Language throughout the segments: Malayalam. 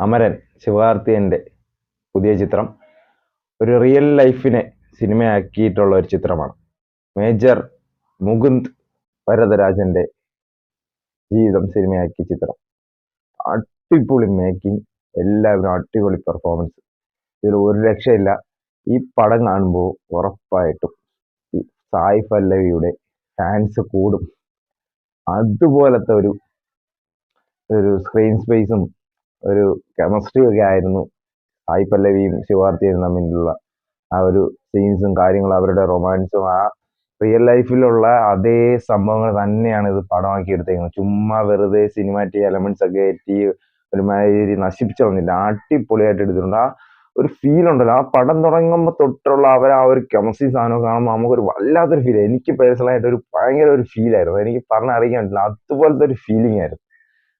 അമരൻ ശിവകാർത്തികേയന്റെ പുതിയ ചിത്രം ഒരു റിയൽ ലൈഫിനെ സിനിമയാക്കിയിട്ടുള്ള ഒരു ചിത്രമാണ്. മേജർ മുകുന്ദ് വരദരാജന്റെ ജീവിതം സിനിമയാക്കിയ ചിത്രം. അടിപൊളി മേക്കിംഗ്, എല്ലാവരും അടിപൊളി പെർഫോമൻസ്. ഇതിൽ ഒരു രക്ഷയില്ല. ഈ പടം കാണുമ്പോൾ ഉറപ്പായിട്ടും ഈ സായി പല്ലവിയുടെ ഫാൻസ് കൂടും. അതുപോലത്തെ ഒരു ഒരു സ്ക്രീൻ സ്പേസും ഒരു കെമിസ്ട്രി ഒക്കെ ആയിരുന്നു സായി പല്ലവിയും ശിവകാർത്തികേയനും തമ്മിലുള്ള ആ ഒരു സീൻസും കാര്യങ്ങളും, അവരുടെ റൊമാൻസും ആ റിയൽ ലൈഫിലുള്ള അതേ സംഭവങ്ങൾ തന്നെയാണ് ഇത് പടമാക്കി എടുത്തേക്കുന്നത്. ചുമ്മാ വെറുതെ സിനിമാറ്റിക് എലമെന്റ്സ് ഒക്കെ എത്തി ഒരുമാതിരി നശിപ്പിച്ചു കളഞ്ഞില്ല. അടിപൊളിയായിട്ട് എടുത്തിട്ടുണ്ട്. ആ ഒരു ഫീൽ ഉണ്ടല്ലോ, ആ പടം തുടങ്ങുമ്പോൾ തൊട്ടുള്ള അവർ ആ ഒരു കെമിസ്ട്രി സാധനം കാണുമ്പോൾ നമുക്കൊരു വല്ലാത്തൊരു ഫീൽ. എനിക്ക് പേഴ്സണലായിട്ട് ഒരു ഭയങ്കര ഒരു ഫീൽ ആയിരുന്നു. എനിക്ക് പറഞ്ഞറിയിക്കാൻ പറ്റില്ല, അതുപോലത്തെ ഒരു ഫീലിംഗ് ആയിരുന്നു.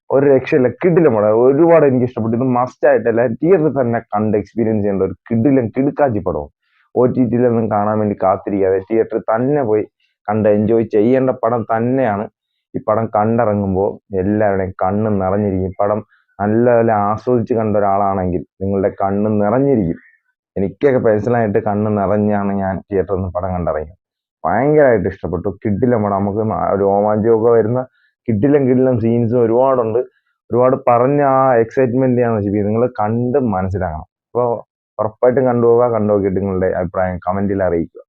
ഒരു രക്ഷയില്ല, കിടിലം പടം. ഒരുപാട് എനിക്ക് ഇഷ്ടപ്പെട്ടു. ഇത് മസ്റ്റ് ആയിട്ടല്ല, തിയേറ്ററിൽ തന്നെ കണ്ട് എക്സ്പീരിയൻസ് ചെയ്യേണ്ട ഒരു കിടിലം കിടുക്കാച്ചി പടവും. ഒ ടി ടിയിലൊന്നും കാണാൻ വേണ്ടി കാത്തിരിക്കാതെ തിയേറ്ററിൽ തന്നെ പോയി കണ്ട് എൻജോയ് ചെയ്യേണ്ട പടം തന്നെയാണ്. ഈ പടം കണ്ടിറങ്ങുമ്പോൾ എല്ലാവരുടെയും കണ്ണ് നിറഞ്ഞിരിക്കും. പടം നല്ലപോലെ ആസ്വദിച്ച് കണ്ട ഒരാളാണെങ്കിൽ നിങ്ങളുടെ കണ്ണ് നിറഞ്ഞിരിക്കും. എനിക്കൊക്കെ പേഴ്സണലായിട്ട് കണ്ണ് നിറഞ്ഞാണ് ഞാൻ തിയേറ്ററിൽ നിന്ന് പടം കണ്ടിറങ്ങിയത്. ഭയങ്കരമായിട്ട് ഇഷ്ടപ്പെട്ടു. കിടിലം പടം. നമുക്ക് രോമാഞ്ചമൊക്കെ വരുന്ന കിടിലം കിടിലം സീൻസും ഒരുപാടുണ്ട്. ഒരുപാട് പറഞ്ഞ ആ എക്സൈറ്റ്മെന്റ് ഞാൻ നശിപ്പിക്കും. നിങ്ങൾ കണ്ട് മനസ്സിലാക്കണം. അപ്പോൾ ഉറപ്പായിട്ടും കണ്ടുപോകുക. കണ്ടു നോക്കിയിട്ട് നിങ്ങളുടെ അഭിപ്രായം കമന്റിൽ അറിയിക്കുക.